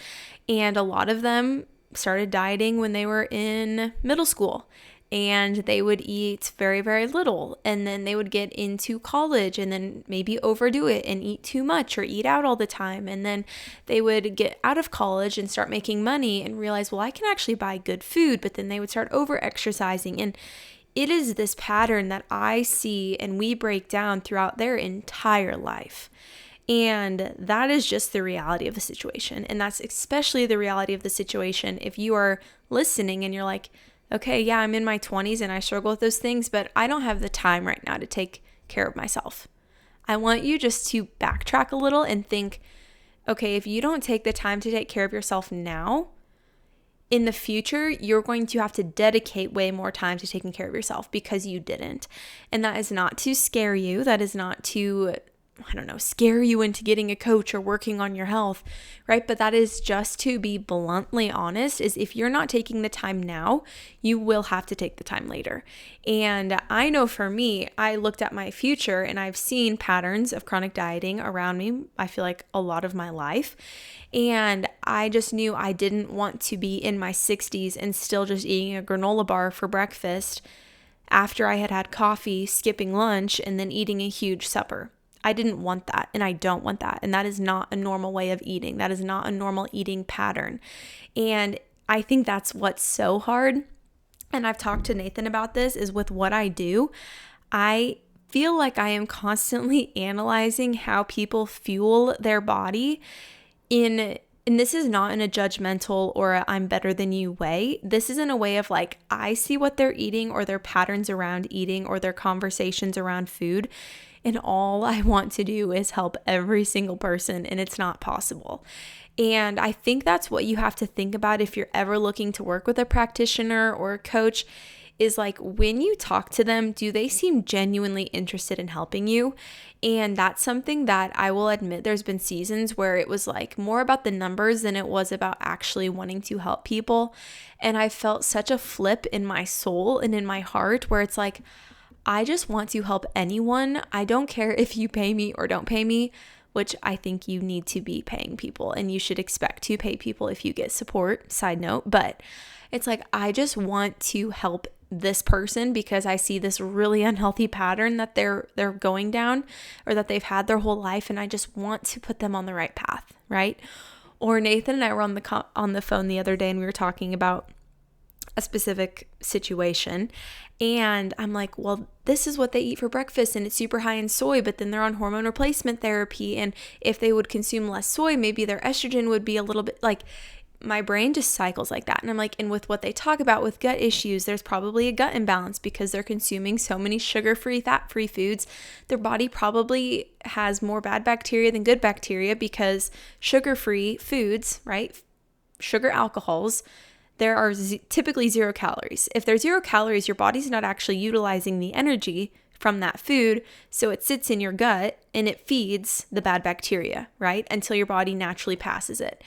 And a lot of them started dieting when they were in middle school, and they would eat very, very little. And then they would get into college and then maybe overdo it and eat too much or eat out all the time. And then they would get out of college and start making money and realize, well, I can actually buy good food, but then they would start over exercising. And it is this pattern that I see and we break down throughout their entire life. And that is just the reality of the situation. And that's especially the reality of the situation if you are listening and you're like, Okay, yeah, I'm in my 20s and I struggle with those things, but I don't have the time right now to take care of myself. I want you just to backtrack a little and think, okay, if you don't take the time to take care of yourself now, in the future, you're going to have to dedicate way more time to taking care of yourself because you didn't. And that is not to scare you. That is not to, scare you into getting a coach or working on your health, right? But that is just to be bluntly honest, is if you're not taking the time now, you will have to take the time later. And I know for me, I looked at my future and I've seen patterns of chronic dieting around me, I feel like a lot of my life. And I just knew I didn't want to be in my 60s and still just eating a granola bar for breakfast after I had had coffee, skipping lunch, and then eating a huge supper. I didn't want that, and I don't want that. And that is not a normal way of eating. That is not a normal eating pattern. And I think that's what's so hard. And I've talked to Nathan about this, is with what I do, I feel like I am constantly analyzing how people fuel their body and this is not in a judgmental or a I'm better than you way. This is in a way of like, I see what they're eating or their patterns around eating or their conversations around food. And all I want to do is help every single person, and it's not possible. And I think that's what you have to think about if you're ever looking to work with a practitioner or a coach, is like, when you talk to them, do they seem genuinely interested in helping you? And that's something that I will admit, there's been seasons where it was like more about the numbers than it was about actually wanting to help people. And I felt such a flip in my soul and in my heart where it's like, I just want to help anyone. I don't care if you pay me or don't pay me, which I think you need to be paying people and you should expect to pay people if you get support, side note. But it's like, I just want to help this person because I see this really unhealthy pattern that they're going down or that they've had their whole life, and I just want to put them on the right path, right? Or Nathan and I were on the phone the other day and we were talking about a specific situation, and I'm like, well, this is what they eat for breakfast and it's super high in soy, but then they're on hormone replacement therapy, and if they would consume less soy, maybe their estrogen would be a little bit like, my brain just cycles like that. And I'm like, and with what they talk about with gut issues, there's probably a gut imbalance because they're consuming so many sugar-free, fat-free foods. Their body probably has more bad bacteria than good bacteria because sugar-free foods, right? Sugar alcohols, there are typically 0 calories. If there's 0 calories, your body's not actually utilizing the energy from that food, so it sits in your gut and it feeds the bad bacteria, right? Until your body naturally passes it.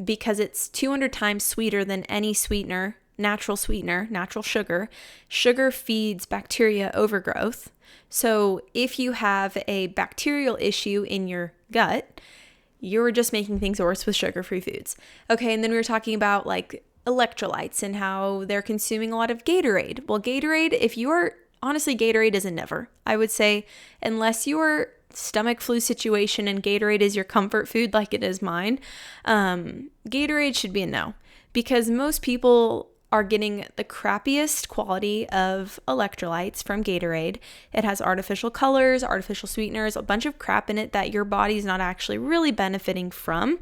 Because it's 200 times sweeter than any sweetener, natural sugar. Sugar feeds bacteria overgrowth. So if you have a bacterial issue in your gut, you're just making things worse with sugar-free foods. Okay, and then we were talking about like electrolytes and how they're consuming a lot of Gatorade. Well, Gatorade, honestly, Gatorade is a never. I would say, unless your stomach flu situation and Gatorade is your comfort food like it is mine, Gatorade should be a no. Because most people are getting the crappiest quality of electrolytes from Gatorade. It has artificial colors, artificial sweeteners, a bunch of crap in it that your body's not actually really benefiting from.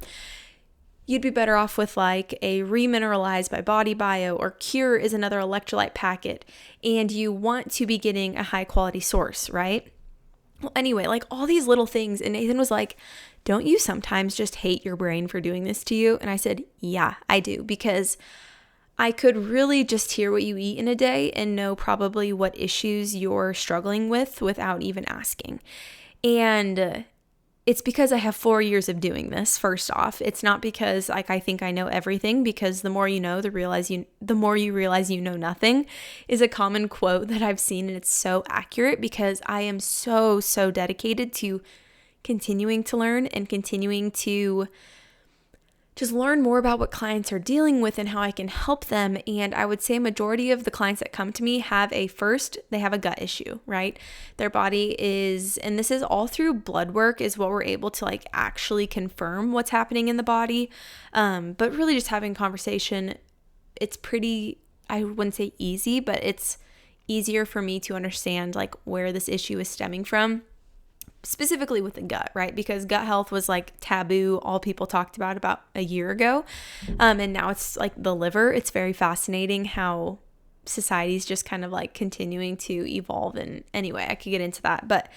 You'd be better off with like a Remineralized by Body Bio, or Cure is another electrolyte packet, and you want to be getting a high quality source, right? Well, anyway, like all these little things, and Nathan was like, don't you sometimes just hate your brain for doing this to you? And I said, yeah, I do, because I could really just hear what you eat in a day and know probably what issues you're struggling with without even asking. And it's because I have 4 years of doing this, first off. It's not because like I think I know everything, because the more you know, the more you realize you know nothing is a common quote that I've seen, and it's so accurate because I am so dedicated to continuing to learn and continuing to just learn more about what clients are dealing with and how I can help them. And I would say a majority of the clients that come to me they have a gut issue, right? Their body is, and this is all through blood work is what we're able to like actually confirm what's happening in the body. But really just having conversation, it's pretty, I wouldn't say easy, but it's easier for me to understand like where this issue is stemming from. specifically with the gut, right? Because gut health was like taboo. All people talked about a year ago. And now it's like the liver. It's very fascinating how society's just kind of like continuing to evolve. And anyway, I could get into that. But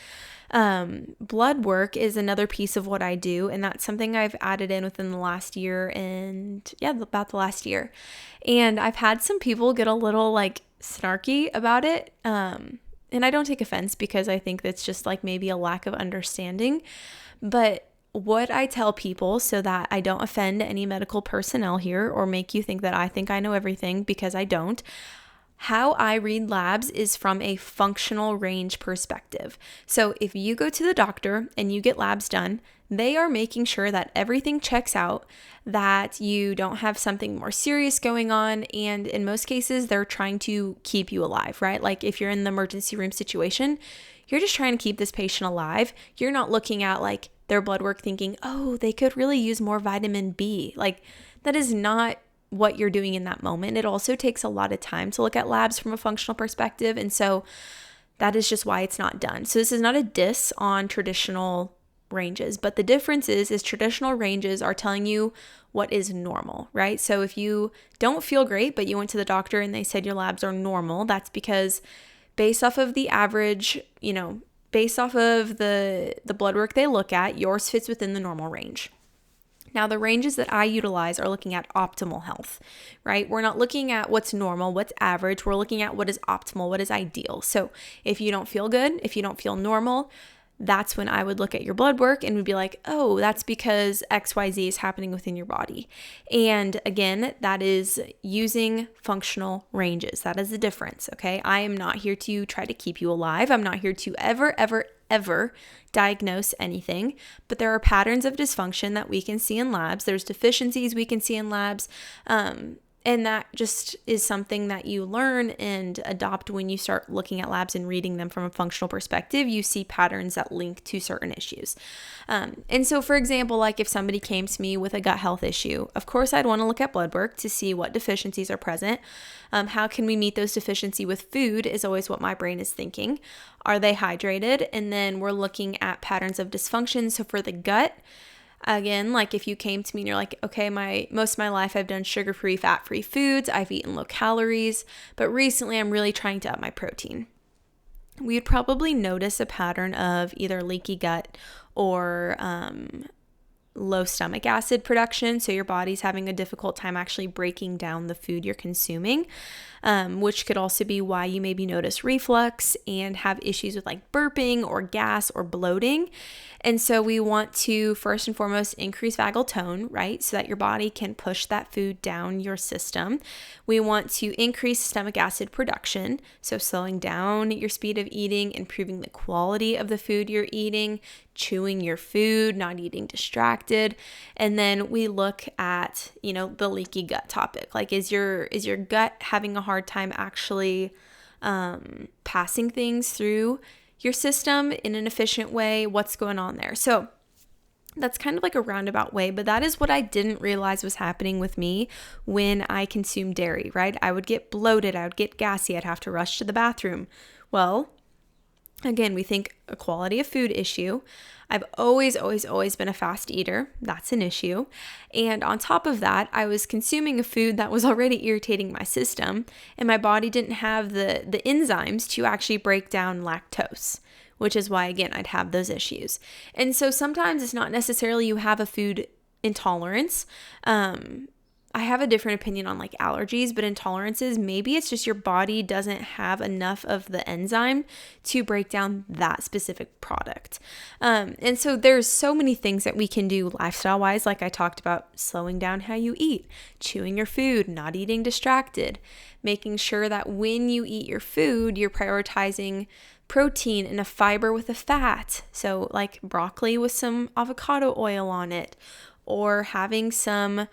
blood work is another piece of what I do. And that's something I've added in within the last year about the last year. And I've had some people get a little like snarky about it. And I don't take offense because I think that's just like maybe a lack of understanding. But what I tell people, so that I don't offend any medical personnel here or make you think that I think I know everything, because I don't. How I read labs is from a functional range perspective. So if you go to the doctor and you get labs done, they are making sure that everything checks out, that you don't have something more serious going on. And in most cases, they're trying to keep you alive, right? Like if you're in the emergency room situation, you're just trying to keep this patient alive. You're not looking at like their blood work thinking, oh, they could really use more vitamin B. Like that is not what you're doing in that moment. It also takes a lot of time to look at labs from a functional perspective. And so that is just why it's not done. So this is not a diss on traditional ranges, but the difference is traditional ranges are telling you what is normal, right? So if you don't feel great, but you went to the doctor and they said your labs are normal, that's because based off of the average, based off of the blood work they look at, yours fits within the normal range. Now, the ranges that I utilize are looking at optimal health, right? We're not looking at what's normal, what's average. We're looking at what is optimal, what is ideal. So if you don't feel good, if you don't feel normal, that's when I would look at your blood work and would be like, oh, that's because XYZ is happening within your body. And again, that is using functional ranges. That is the difference, okay? I am not here to try to keep you alive. I'm not here to ever diagnose anything, but there are patterns of dysfunction that we can see in labs. There's deficiencies we can see in labs. And that just is something that you learn and adopt when you start looking at labs and reading them from a functional perspective. You see patterns that link to certain issues. And so, for example, like if somebody came to me with a gut health issue, of course, I'd want to look at blood work to see what deficiencies are present. How can we meet those deficiencies with food is always what my brain is thinking. Are they hydrated? And then we're looking at patterns of dysfunction. So for the gut, again, like if you came to me and you're like, okay, most of my life I've done sugar-free, fat-free foods, I've eaten low calories, but recently I'm really trying to up my protein. We'd probably notice a pattern of either leaky gut or low stomach acid production. So your body's having a difficult time actually breaking down the food you're consuming, which could also be why you maybe notice reflux and have issues with like burping or gas or bloating. And so we want to first and foremost increase vagal tone, right? So that your body can push that food down your system. We want to increase stomach acid production. So slowing down your speed of eating, improving the quality of the food you're eating, chewing your food, not eating distracted. And then we look at, the leaky gut topic. Like, is your gut having a hard time actually passing things through your system in an efficient way? What's going on there? So that's kind of like a roundabout way, but that is what I didn't realize was happening with me when I consumed dairy, right? I would get bloated, I would get gassy, I'd have to rush to the bathroom. Well, again, we think a quality of food issue. I've always been a fast eater. That's an issue. And on top of that, I was consuming a food that was already irritating my system, and my body didn't have the enzymes to actually break down lactose, which is why, again, I'd have those issues. And so sometimes it's not necessarily you have a food intolerance. I have a different opinion on like allergies, but intolerances, maybe it's just your body doesn't have enough of the enzyme to break down that specific product. And so there's so many things that we can do lifestyle wise, like I talked about, slowing down how you eat, chewing your food, not eating distracted, making sure that when you eat your food, you're prioritizing protein and a fiber with a fat. So like broccoli with some avocado oil on it, or having some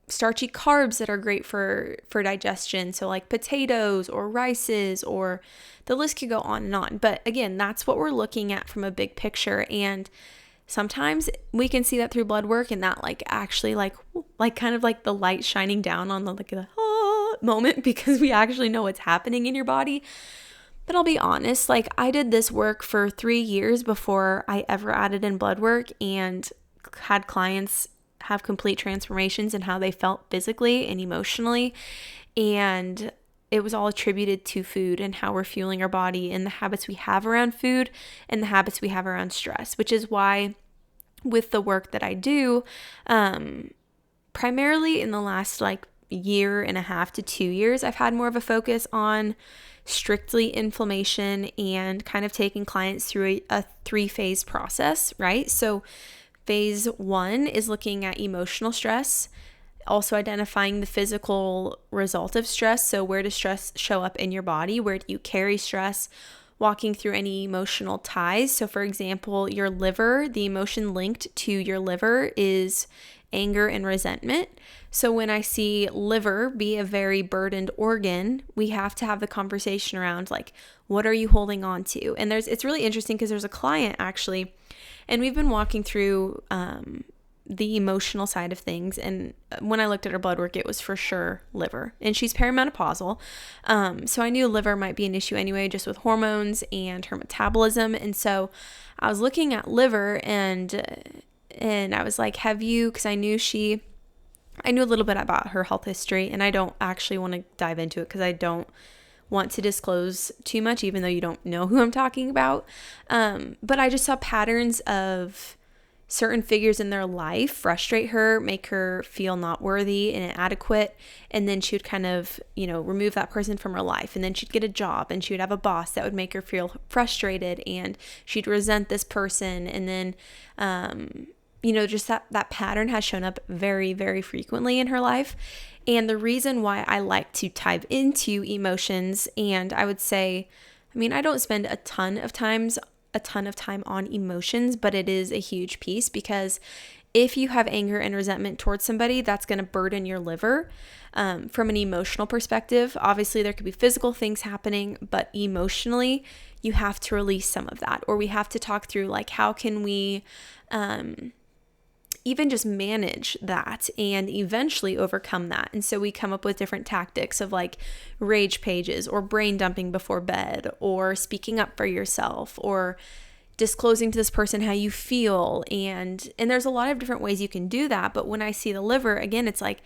starchy carbs that are great for digestion. So like potatoes or rices, or the list could go on and on. But again, that's what we're looking at from a big picture. And sometimes we can see that through blood work, and that like actually like kind of like the light shining down on the moment, because we actually know what's happening in your body. But I'll be honest, like I did this work for 3 years before I ever added in blood work and had clients have complete transformations in how they felt physically and emotionally. And it was all attributed to food and how we're fueling our body and the habits we have around food and the habits we have around stress, which is why with the work that I do, primarily in the last like year and a half to 2 years, I've had more of a focus on strictly inflammation and kind of taking clients through a 3-phase process, right? So phase 1 is looking at emotional stress, also identifying the physical result of stress. So where does stress show up in your body? Where do you carry stress? Walking through any emotional ties. So for example, your liver, the emotion linked to your liver is anger and resentment. So when I see liver be a very burdened organ, we have to have the conversation around like, what are you holding on to? And it's really interesting because there's a client actually, and we've been walking through the emotional side of things. And when I looked at her blood work, it was for sure liver, and she's perimenopausal. So I knew liver might be an issue anyway, just with hormones and her metabolism. And so I was looking at liver and I was like, because I knew a little bit about her health history, and I don't actually want to dive into it because I don't want to disclose too much, even though you don't know who I'm talking about. But I just saw patterns of certain figures in their life frustrate her, make her feel not worthy and inadequate. And then she would kind of, remove that person from her life. And then she'd get a job and she would have a boss that would make her feel frustrated, and she'd resent this person. And then, just that pattern has shown up very, very frequently in her life. And the reason why I like to dive into emotions, and I would say, I don't spend a ton of time on emotions, but it is a huge piece, because if you have anger and resentment towards somebody, that's going to burden your liver. From an emotional perspective, obviously there could be physical things happening, but emotionally you have to release some of that, or we have to talk through like, how can we even just manage that and eventually overcome that. And so we come up with different tactics of like rage pages, or brain dumping before bed, or speaking up for yourself, or disclosing to this person how you feel. And there's a lot of different ways you can do that. But when I see the liver, again, it's like,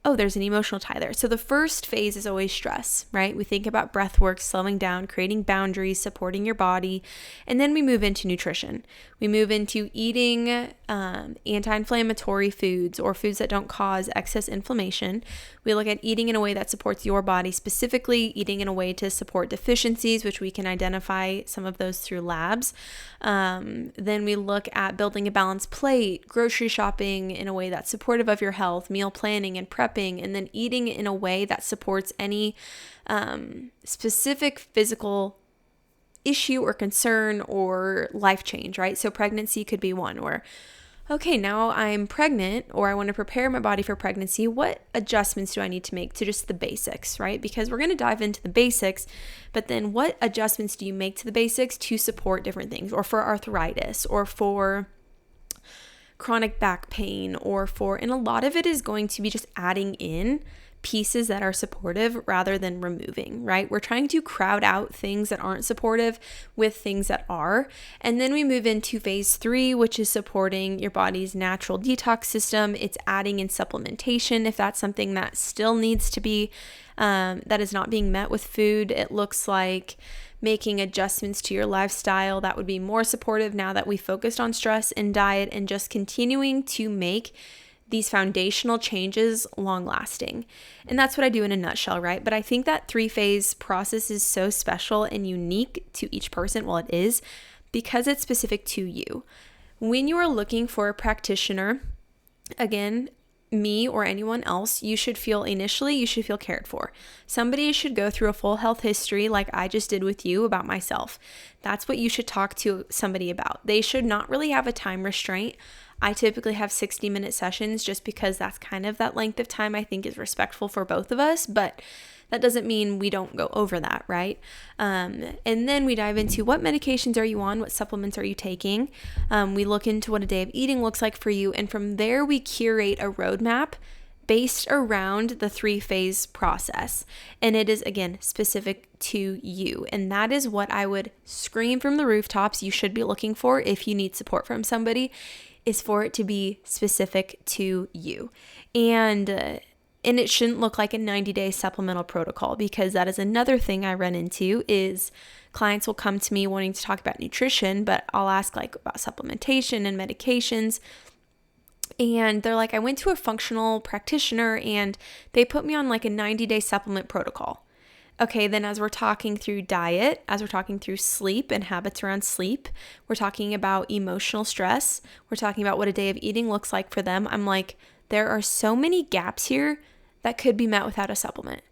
oh, there's an emotional tie there. So the first phase is always stress, right? We think about breath work, slowing down, creating boundaries, supporting your body. And then we move into nutrition. We move into eating anti-inflammatory foods, or foods that don't cause excess inflammation. We look at eating in a way that supports your body, specifically eating in a way to support deficiencies, which we can identify some of those through labs. Then we look at building a balanced plate, grocery shopping in a way that's supportive of your health, meal planning and prepping, and then eating in a way that supports any specific physical issue or concern or life change, right? So pregnancy could be one where, okay, now I'm pregnant, or I want to prepare my body for pregnancy. What adjustments do I need to make to just the basics, right? Because we're going to dive into the basics, but then what adjustments do you make to the basics to support different things, or for arthritis, or for chronic back pain, and a lot of it is going to be just adding in pieces that are supportive rather than removing, right? We're trying to crowd out things that aren't supportive with things that are. And then we move into phase 3, which is supporting your body's natural detox system. It's adding in supplementation if that's something that still needs to be, that is not being met with food. It looks like making adjustments to your lifestyle that would be more supportive now that we focused on stress and diet, and just continuing to make these foundational changes long lasting. And that's what I do in a nutshell, right? But I think that 3-phase process is so special and unique to each person. Well, it is, because it's specific to you. When you are looking for a practitioner, again, me or anyone else, you should feel cared for. Somebody should go through a full health history like I just did with you about myself. That's what you should talk to somebody about. They should not really have a time restraint. I typically have 60-minute sessions just because that's kind of that length of time I think is respectful for both of us, but that doesn't mean we don't go over that, right? And then we dive into what medications are you on, what supplements are you taking. We look into what a day of eating looks like for you, and from there we curate a roadmap based around the 3-phase process. And it is, again, specific to you. And that is what I would scream from the rooftops you should be looking for if you need support from somebody, is for it to be specific to you. And it shouldn't look like a 90-day supplemental protocol, because that is another thing I run into is clients will come to me wanting to talk about nutrition, but I'll ask like about supplementation and medications. And they're like, I went to a functional practitioner and they put me on like a 90-day supplement protocol. Okay, then as we're talking through diet, as we're talking through sleep and habits around sleep, we're talking about emotional stress, we're talking about what a day of eating looks like for them. I'm like, there are so many gaps here that could be met without a supplement.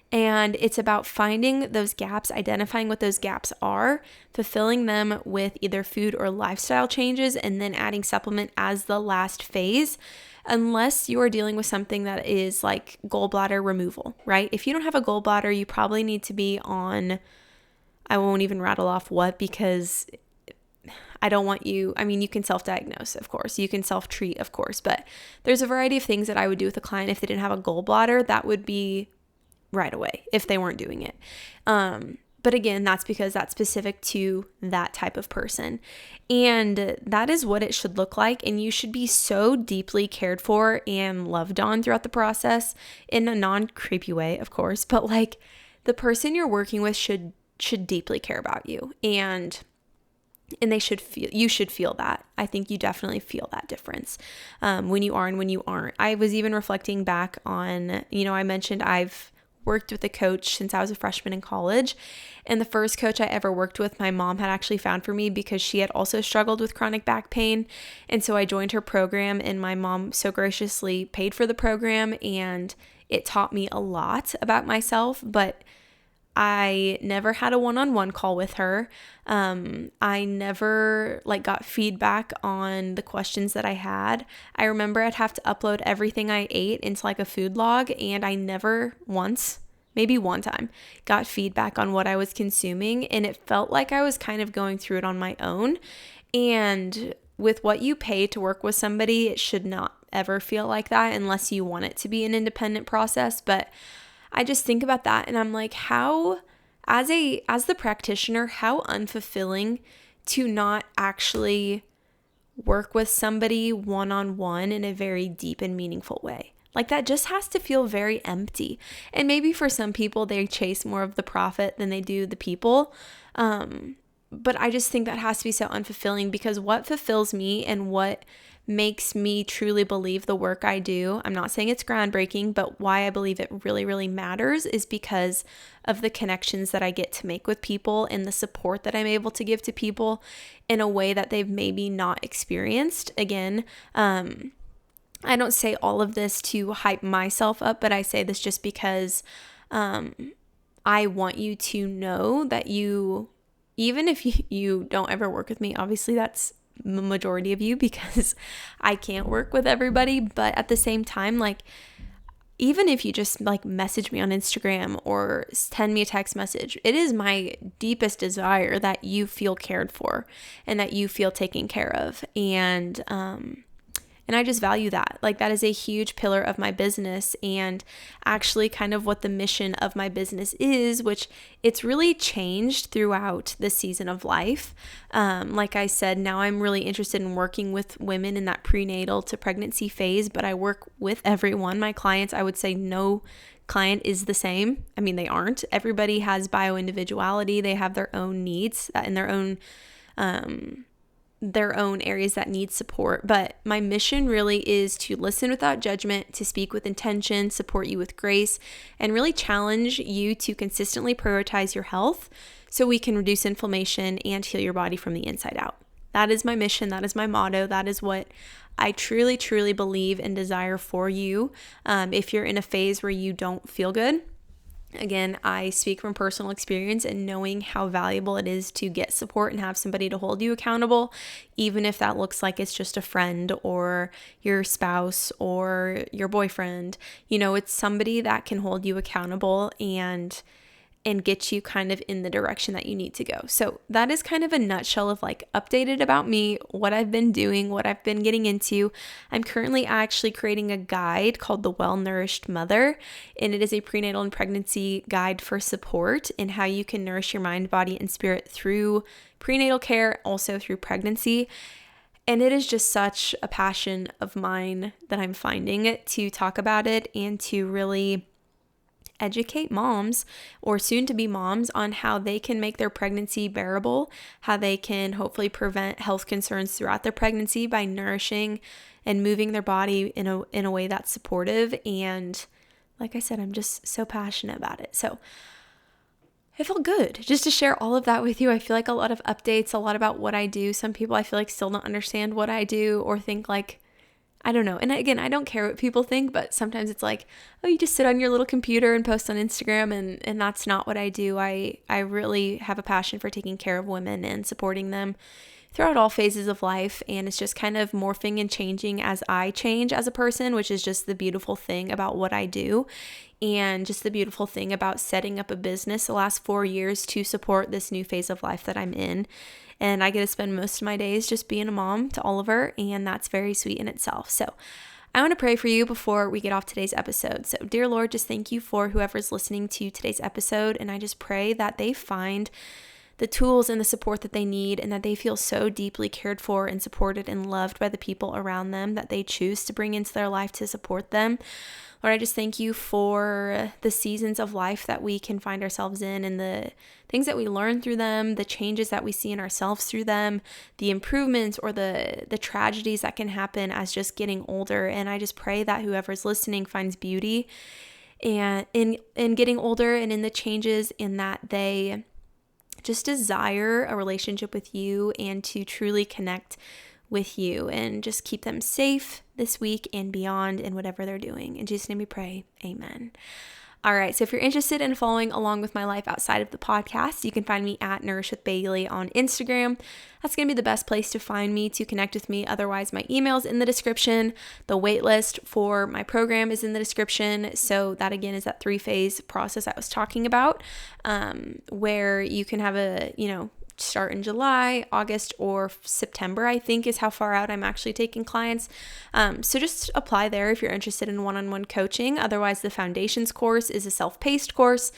And it's about finding those gaps, identifying what those gaps are, fulfilling them with either food or lifestyle changes, and then adding supplement as the last phase, unless you are dealing with something that is like gallbladder removal, right? If you don't have a gallbladder, you probably need to be on, I won't even rattle off what, because I don't want you, I mean, you can self-diagnose, of course. You can self-treat, of course. But there's a variety of things that I would do with a client if they didn't have a gallbladder. That would be right away if they weren't doing it. But again, that's because that's specific to that type of person. And that is what it should look like. And you should be so deeply cared for and loved on throughout the process, in a non-creepy way, of course. But like, the person you're working with should deeply care about you. And they should feel, you should feel that. I think you definitely feel that difference when you are and when you aren't. I was even reflecting back on, I mentioned I've worked with a coach since I was a freshman in college. And the first coach I ever worked with, my mom had actually found for me because she had also struggled with chronic back pain. And so I joined her program, and my mom so graciously paid for the program, and it taught me a lot about myself. But I never had a one-on-one call with her. I never got feedback on the questions that I had. I remember I'd have to upload everything I ate into a food log, and I never once, maybe one time, got feedback on what I was consuming, and it felt like I was kind of going through it on my own. And with what you pay to work with somebody, it should not ever feel like that unless you want it to be an independent process. But I just think about that, and I'm like, how, as the practitioner, how unfulfilling to not actually work with somebody one-on-one in a very deep and meaningful way. That just has to feel very empty. And maybe for some people, they chase more of the profit than they do the people. But I just think that has to be so unfulfilling, because what fulfills me and what makes me truly believe the work I do, I'm not saying it's groundbreaking, but why I believe it really, really matters is because of the connections that I get to make with people and the support that I'm able to give to people in a way that they've maybe not experienced. Again, I don't say all of this to hype myself up, but I say this just because I want you to know that you, even if you don't ever work with me, obviously that's the majority of you, because I can't work with everybody, but at the same time, even if you just message me on Instagram or send me a text message, it is my deepest desire that you feel cared for and that you feel taken care of. And I just value that. That is a huge pillar of my business, and actually kind of what the mission of my business is, which it's really changed throughout the season of life. Like I said, now I'm really interested in working with women in that prenatal to pregnancy phase, but I work with everyone. My clients, I would say no client is the same. I mean, they aren't. Everybody has bio-individuality. They have their own needs and their own areas that need support. But my mission really is to listen without judgment, to speak with intention, support you with grace, and really challenge you to consistently prioritize your health so we can reduce inflammation and heal your body from the inside out. That is my mission. That is my motto. That is what I truly, truly believe and desire for you. If you're in a phase where you don't feel good, again, I speak from personal experience and knowing how valuable it is to get support and have somebody to hold you accountable, even if that looks like it's just a friend or your spouse or your boyfriend. It's somebody that can hold you accountable and and get you kind of in the direction that you need to go. So that is kind of a nutshell of like updated about me, what I've been doing, what I've been getting into. I'm currently actually creating a guide called The Well-Nourished Mother, and it is a prenatal and pregnancy guide for support in how you can nourish your mind, body, and spirit through prenatal care, also through pregnancy. And it is just such a passion of mine that I'm finding it to talk about it and to really educate moms or soon to be moms on how they can make their pregnancy bearable, how they can hopefully prevent health concerns throughout their pregnancy by nourishing and moving their body in a way that's supportive. And like I said, I'm just so passionate about it. So it felt good just to share all of that with you. I feel like a lot of updates, a lot about what I do. Some people I feel like still don't understand what I do or think like, I don't know. And again, I don't care what people think, but sometimes it's like, oh, you just sit on your little computer and post on Instagram, and that's not what I do. I really have a passion for taking care of women and supporting them throughout all phases of life. And it's just kind of morphing and changing as I change as a person, which is just the beautiful thing about what I do. And just the beautiful thing about setting up a business the last 4 years to support this new phase of life that I'm in. And I get to spend most of my days just being a mom to Oliver, and that's very sweet in itself. So I want to pray for you before we get off today's episode. So dear Lord, just thank you for whoever's listening to today's episode. And I just pray that they find the tools and the support that they need, and that they feel so deeply cared for and supported and loved by the people around them that they choose to bring into their life to support them. Lord, I just thank you for the seasons of life that we can find ourselves in and the things that we learn through them, the changes that we see in ourselves through them, the improvements or the tragedies that can happen as just getting older. And I just pray that whoever's listening finds beauty and in getting older and in the changes, in that they just desire a relationship with you and to truly connect with you, and just keep them safe this week and beyond in whatever they're doing. In Jesus' name we pray. Amen. All right. So if you're interested in following along with my life outside of the podcast, you can find me at Nourish with Bailey on Instagram. That's going to be the best place to find me, to connect with me. Otherwise, my email's in the description. The wait list for my program is in the description. So that again is that 3-phase process I was talking about, where you can have start in July, August, or September, I think is how far out I'm actually taking clients. So just apply there if you're interested in one-on-one coaching. Otherwise, the foundations course is a self-paced course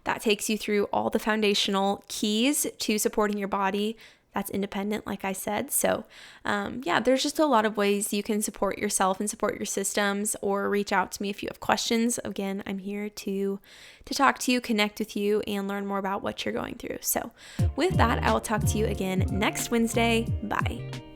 that takes you through all the foundational keys to supporting your body. That's independent, like I said. So there's just a lot of ways you can support yourself and support your systems, or reach out to me if you have questions. Again, I'm here to talk to you, connect with you, and learn more about what you're going through. So with that, I will talk to you again next Wednesday. Bye.